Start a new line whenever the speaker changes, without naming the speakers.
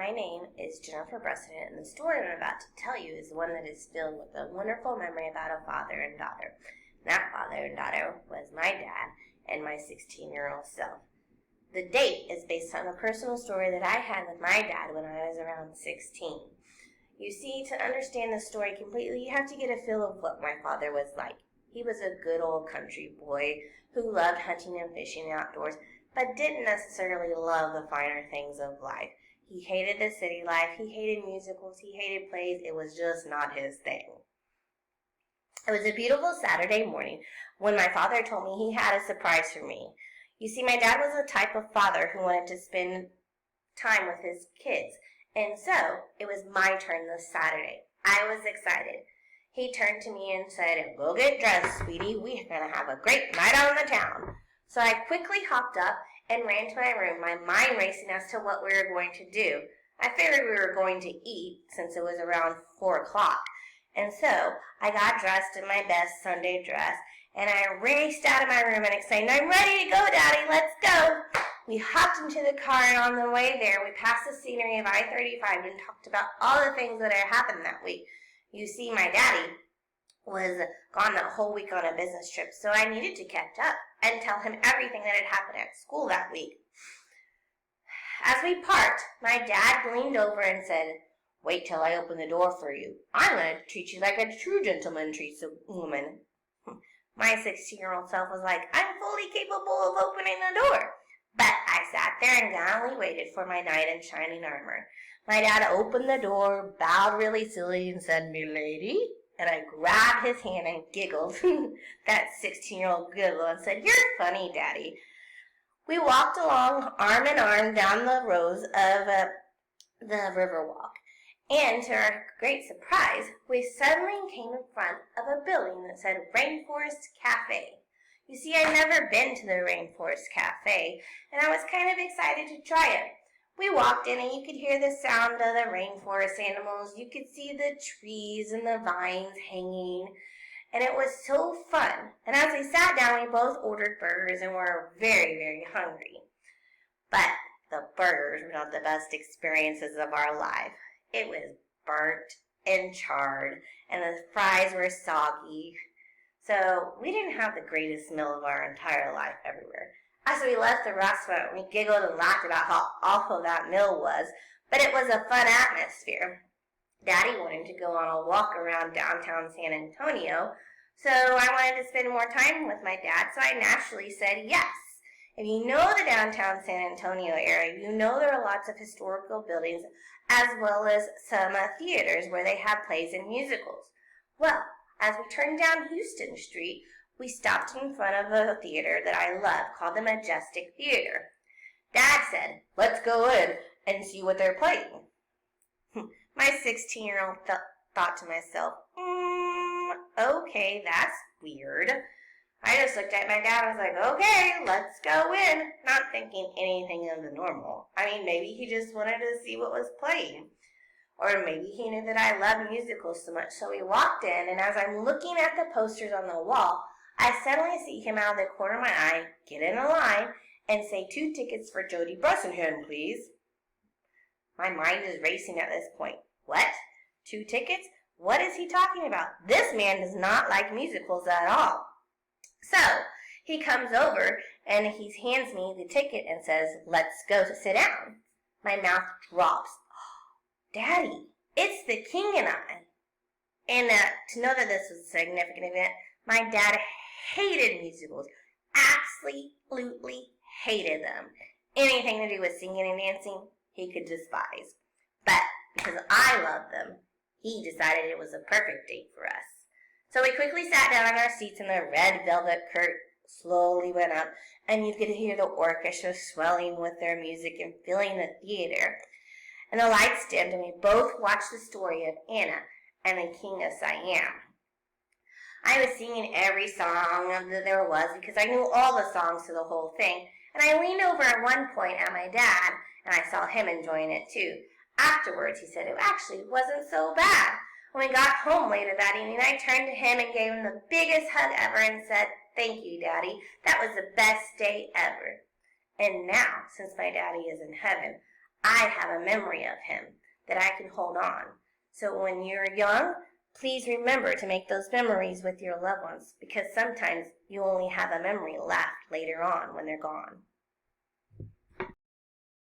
My name is Jennifer Bresson, and the story I'm about to tell you is one that is filled with a wonderful memory about a father and daughter. That father and daughter was my dad and my 16-year-old self. The date is based on a personal story that I had with my dad when I was around 16. You see, to understand the story completely, you have to get a feel of what my father was like. He was a good old country boy who loved hunting and fishing outdoors, but didn't necessarily love the finer things of life. He hated the city life, he hated musicals, he hated plays. It was just not his thing. It was a beautiful Saturday morning when my father told me he had a surprise for me. You see, my dad was the type of father who wanted to spend time with his kids, and so it was my turn this Saturday. I was excited. He turned to me and said, "Go get dressed, sweetie. We're going to have a great night out in the town." So I quickly hopped up and ran to my room, my mind racing as to what we were going to do. I figured we were going to eat since it was around 4 o'clock. And so I got dressed in my best Sunday dress, and I raced out of my room and exclaimed, "I'm ready to go, Daddy. Let's go." We hopped into the car, and on the way there, we passed the scenery of I-35 and talked about all the things that had happened that week. You see, my daddy was gone that whole week on a business trip, so I needed to catch up and tell him everything that had happened at school that week. As we parked, my dad leaned over and said, "Wait till I open the door for you. I'm going to treat you like a true gentleman treats a woman." My 16-year-old self was like, "I'm fully capable of opening the door." But I sat there and gallantly waited for my knight in shining armor. My dad opened the door, bowed really silly, and said, "Milady?" And I grabbed his hand and giggled, that 16-year-old giggle, and said, "You're funny, Daddy." We walked along arm in arm down the rows of the Riverwalk. And to our great surprise, we suddenly came in front of a building that said Rainforest Cafe. You see, I'd never been to the Rainforest Cafe, and I was kind of excited to try it. We walked in, and you could hear the sound of the rainforest animals. You could see the trees and the vines hanging, and it was so fun. And as we sat down, we both ordered burgers and were very, very hungry. But the burgers were not the best experiences of our life. It was burnt and charred, and the fries were soggy. So we didn't have the greatest meal of our entire life everywhere. As we left the restaurant, we giggled and laughed about how awful that meal was, but it was a fun atmosphere. Daddy wanted to go on a walk around downtown San Antonio, so I wanted to spend more time with my dad, so I naturally said yes. If you know the downtown San Antonio area, you know there are lots of historical buildings as well as some theaters where they have plays and musicals. Well, as we turned down Houston Street, we stopped in front of a theater that I love called the Majestic Theater. Dad said, "Let's go in and see what they're playing." My 16-year-old thought to myself, okay, that's weird. I just looked at my dad and was like, "Okay, let's go in," not thinking anything of the normal. I mean, maybe he just wanted to see what was playing. Or maybe he knew that I loved musicals so much. So we walked in, and as I'm looking at the posters on the wall, I suddenly see him out of the corner of my eye get in a line and say, "2 tickets for Jody Bressenham, please." My mind is racing at this point. What? 2 tickets? What is he talking about? This man does not like musicals at all. So he comes over and he hands me the ticket and says, "Let's go to sit down." My mouth drops. Daddy, it's the King and I. And to know that this was a significant event, my dad hated musicals. Absolutely hated them. Anything to do with singing and dancing, he could despise. But because I loved them, he decided it was a perfect date for us. So we quickly sat down on our seats, and the red velvet curtain slowly went up, and you could hear the orchestra swelling with their music and filling the theater. And the lights dimmed, and we both watched the story of Anna and the King of Siam. I was singing every song that there was because I knew all the songs to the whole thing, and I leaned over at one point at my dad, and I saw him enjoying it too. Afterwards, he said it actually wasn't so bad. When we got home later that evening, I turned to him and gave him the biggest hug ever and said, "Thank you, Daddy. That was the best day ever." And now, since my daddy is in heaven, I have a memory of him that I can hold on. So when you're young, please remember to make those memories with your loved ones, because sometimes you only have a memory left later on when they're gone.